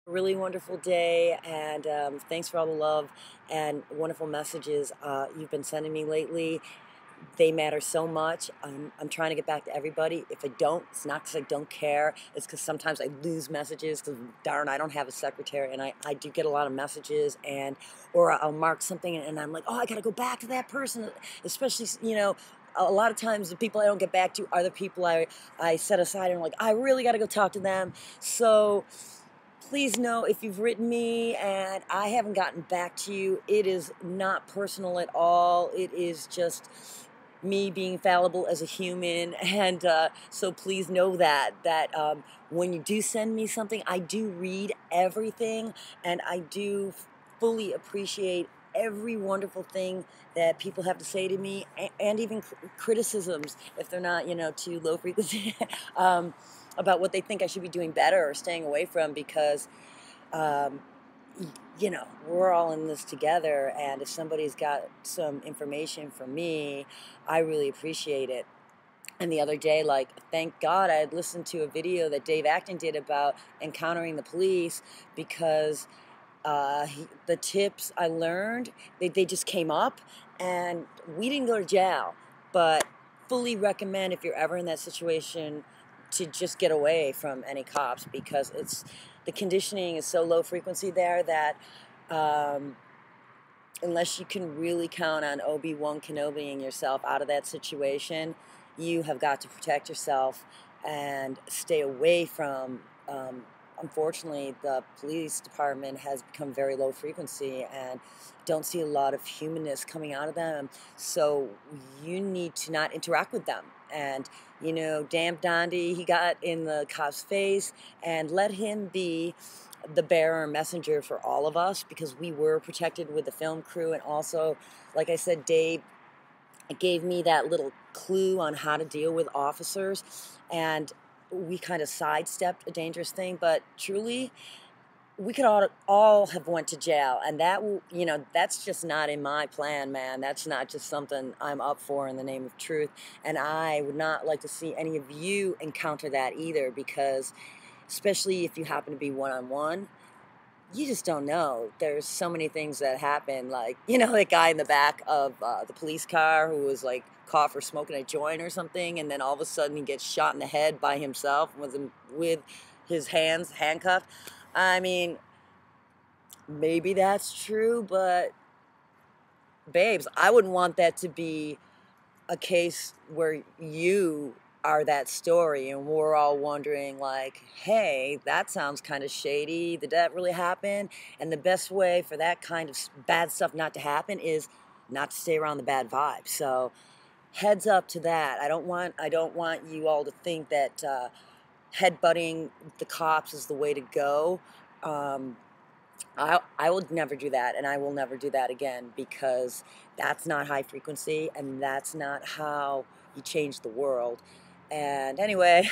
Really wonderful day, and thanks for all the love and wonderful messages you've been sending me lately. They matter so much. I'm trying to get back to everybody. If I don't, it's not because I don't care. It's because sometimes I lose messages because, darn, I don't have a secretary, and I do get a lot of messages, or I'll mark something, and I'm like, oh, I got to go back to that person, especially, a lot of times the people I don't get back to are the people I set aside and I'm like, I really got to go talk to them. So please know if you've written me and I haven't gotten back to you, it is not personal at all. It is just me being fallible as a human. And so please know that when you do send me something, I do read everything, and I do fully appreciate every wonderful thing that people have to say to me, and even criticisms if they're not, too low frequency, about what they think I should be doing better or staying away from, because um, we're all in this together, and if somebody's got some information for me, I really appreciate it. And the other day, like, thank God I had listened to a video that Dave Acton did about encountering the police, because the tips I learned, they just came up, and we didn't go to jail, but fully recommend, if you're ever in that situation, to just get away from any cops, because the conditioning is so low frequency there that um, unless you can really count on Obi-Wan Kenobiing yourself out of that situation, you have got to protect yourself and stay away from. Unfortunately, the police department has become very low frequency, and don't see a lot of humanness coming out of them. So you need to not interact with them. And, damn Dondi, he got in the cop's face, and let him be the bearer and messenger for all of us, because we were protected with the film crew. And also, like I said, Dave gave me that little clue on how to deal with officers, and we kind of sidestepped a dangerous thing. But truly, we could all have went to jail, and that's just not in my plan, man. That's not just something I'm up for in the name of truth, and I would not like to see any of you encounter that either, because especially if you happen to be one-on-one, you just don't know. There's so many things that happen, like, that guy in the back of the police car who was like caught for smoking a joint or something, and then all of a sudden he gets shot in the head by himself with his hands handcuffed. I mean, maybe that's true, but babes, I wouldn't want that to be a case where you are that story and we're all wondering, like, hey, that sounds kind of shady. Did that really happen? And the best way for that kind of bad stuff not to happen is not to stay around the bad vibes. So heads up to that. I don't want you all to think that headbutting the cops is the way to go. um, I will never do that, and I will never do that again, because that's not high frequency, and that's not how you change the world. And anyway,